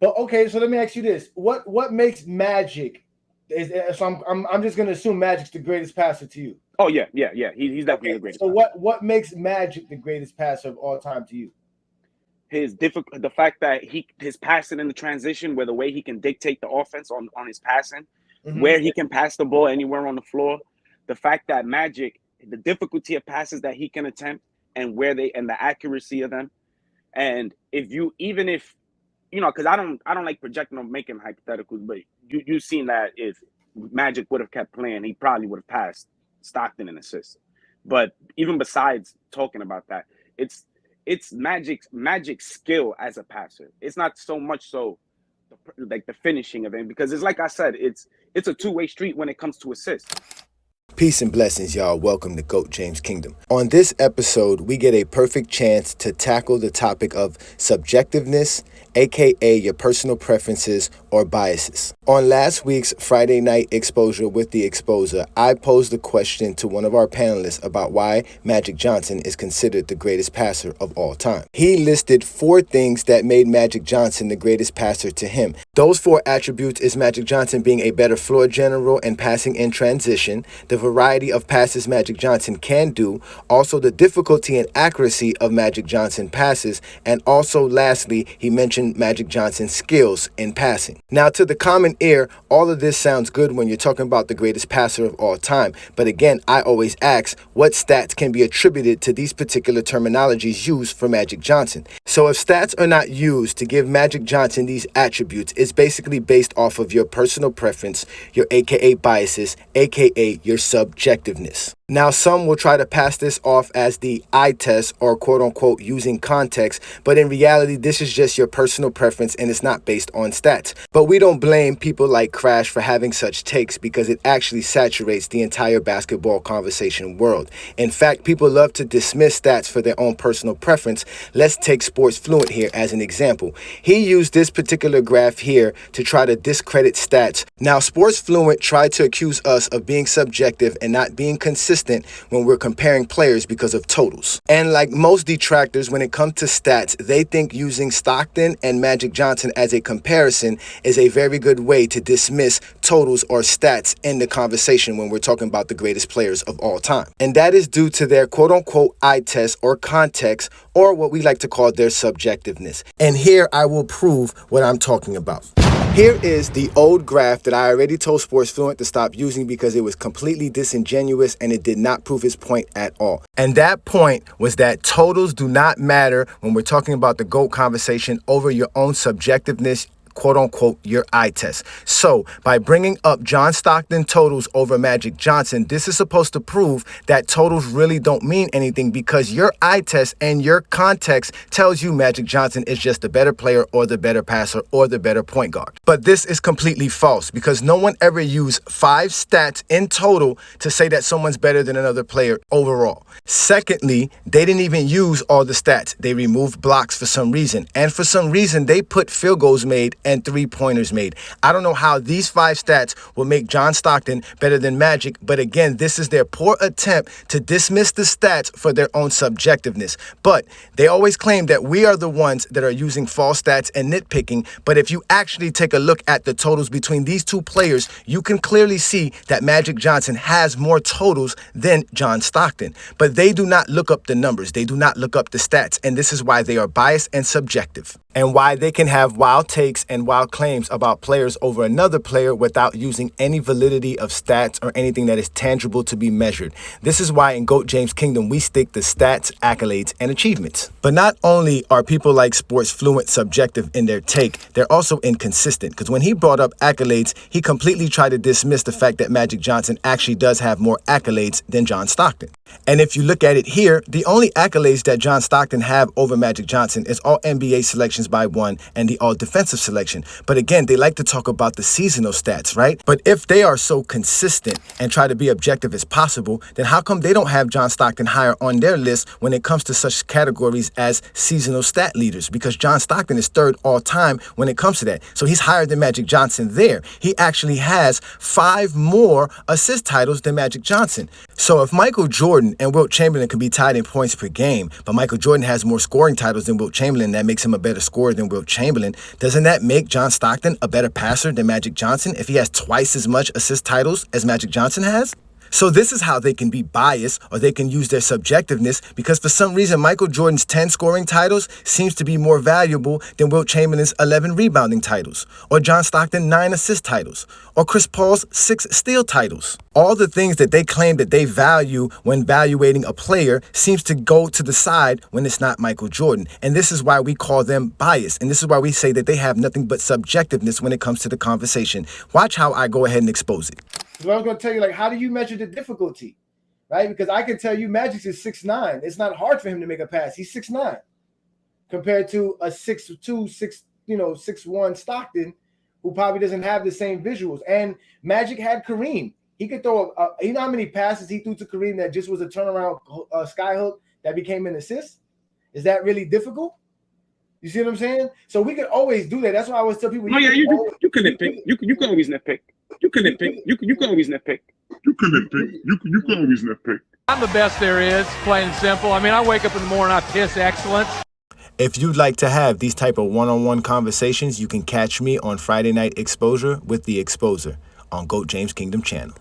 But okay, so let me ask you this: what makes Magic? So I'm just gonna assume Magic's the greatest passer to you. Oh yeah. He's definitely Okay, the greatest so passer. what makes Magic the greatest passer of all time to you? The fact that his passing in the transition, where the way he can dictate the offense on his passing, Mm-hmm. where he can pass the ball anywhere on the floor. The fact that Magic, the difficulty of passes that he can attempt, and where they and the accuracy of them. And even if because I don't like projecting or making hypotheticals, but you've seen that if Magic would have kept playing, he probably would have passed Stockton in assists. But even besides talking about that, it's Magic's skill as a passer. It's not so much so like the finishing of it, because it's like I said, it's a two-way street when it comes to assists. Peace and blessings, y'all. Welcome to GOAT James Kingdom. On this episode, we get a perfect chance to tackle the topic of subjectiveness, aka your personal preferences or biases. On last week's Friday Night Exposure with the Exposer, I posed a question to one of our panelists about why Magic Johnson is considered the greatest passer of all time. He listed 4 things that made Magic Johnson the greatest passer to him. Those 4 attributes is Magic Johnson being a better floor general and passing in transition, the variety of passes Magic Johnson can do, also the difficulty and accuracy of Magic Johnson passes, and also lastly, he mentioned Magic Johnson's skills in passing. Now, to the common ear, all of this sounds good when you're talking about the greatest passer of all time. But again, I always ask, what stats can be attributed to these particular terminologies used for Magic Johnson? So if stats are not used to give Magic Johnson these attributes, it's basically based off of your personal preference, your AKA biases, AKA your subjectiveness. Now, some will try to pass this off as the eye test or quote unquote using context, but in reality, this is just your personal preference and it's not based on stats. But we don't blame people like Crash for having such takes because it actually saturates the entire basketball conversation world. In fact, people love to dismiss stats for their own personal preference. Let's take Sports Fluent here as an example. He used this particular graph here to try to discredit stats. Now, Sports Fluent tried to accuse us of being subjective and not being consistent when we're comparing players because of totals. And like most detractors, when it comes to stats, they think using Stockton and Magic Johnson as a comparison is a very good way to dismiss totals or stats in the conversation when we're talking about the greatest players of all time. And that is due to their quote-unquote eye test or context, or what we like to call their subjectiveness. And here I will prove what I'm talking about. Here is the old graph that I already told Sports Fluent to stop using because it was completely disingenuous and it did not prove his point at all. And that point was that totals do not matter when we're talking about the GOAT conversation over your own subjectiveness, quote unquote, your eye test. So by bringing up John Stockton totals over Magic Johnson, this is supposed to prove that totals really don't mean anything because your eye test and your context tells you Magic Johnson is just the better player or the better passer or the better point guard. But this is completely false because no one ever used 5 stats in total to say that someone's better than another player overall. Secondly, they didn't even use all the stats. They removed blocks for some reason. And for some reason, they put field goals made and 3-pointers made. I don't know how these 5 stats will make John Stockton better than Magic, but again, this is their poor attempt to dismiss the stats for their own subjectiveness. But they always claim that we are the ones that are using false stats and nitpicking, but if you actually take a look at the totals between these 2 players, you can clearly see that Magic Johnson has more totals than John Stockton. But they do not look up the numbers, they do not look up the stats, and this is why they are biased and subjective, and why they can have wild takes and wild claims about players over another player without using any validity of stats or anything that is tangible to be measured. This is why in GOAT James Kingdom, we stick to stats, accolades, and achievements. But not only are people like Sports Fluent subjective in their take, they're also inconsistent, because when he brought up accolades, he completely tried to dismiss the fact that Magic Johnson actually does have more accolades than John Stockton. And if you look at it here, the only accolades that John Stockton have over Magic Johnson is all NBA selections by one and the all defensive selection. But again, they like to talk about the seasonal stats, right? But if they are so consistent and try to be objective as possible, then how come they don't have John Stockton higher on their list when it comes to such categories as seasonal stat leaders? Because John Stockton is 3rd all time when it comes to that. So he's higher than Magic Johnson there. He actually has 5 more assist titles than Magic Johnson. So if Michael Jordan and Wilt Chamberlain can be tied in points per game, but Michael Jordan has more scoring titles than Wilt Chamberlain, that makes him a better scorer than Wilt Chamberlain, doesn't that make John Stockton a better passer than Magic Johnson if he has twice as much assist titles as Magic Johnson has? So this is how they can be biased, or they can use their subjectiveness, because for some reason Michael Jordan's 10 scoring titles seems to be more valuable than Wilt Chamberlain's 11 rebounding titles, or John Stockton's 9 assist titles, or Chris Paul's 6 steal titles. All the things that they claim that they value when evaluating a player seems to go to the side when it's not Michael Jordan. And this is why we call them biased. And this is why we say that they have nothing but subjectiveness when it comes to the conversation. Watch how I go ahead and expose it. So I was going to tell you, like, how do you measure the difficulty, right? Because I can tell you Magic's is 6'9". It's not hard for him to make a pass. He's 6'9", compared to a 6'2", 6'1" Stockton, who probably doesn't have the same visuals. And Magic had Kareem. He could throw you know how many passes he threw to Kareem that just was a turnaround skyhook that became an assist? Is that really difficult? You see what I'm saying? So we could always do that. That's why I always tell people. Oh yeah, you can nitpick. You can always nitpick. You can nitpick. You can always nitpick. You can nitpick. You can always nitpick. I'm the best there is, plain and simple. I mean, I wake up in the morning, I piss excellence. If you'd like to have these type of one-on-one conversations, you can catch me on Friday Night Exposure with The Exposer on GOAT James Kingdom channel.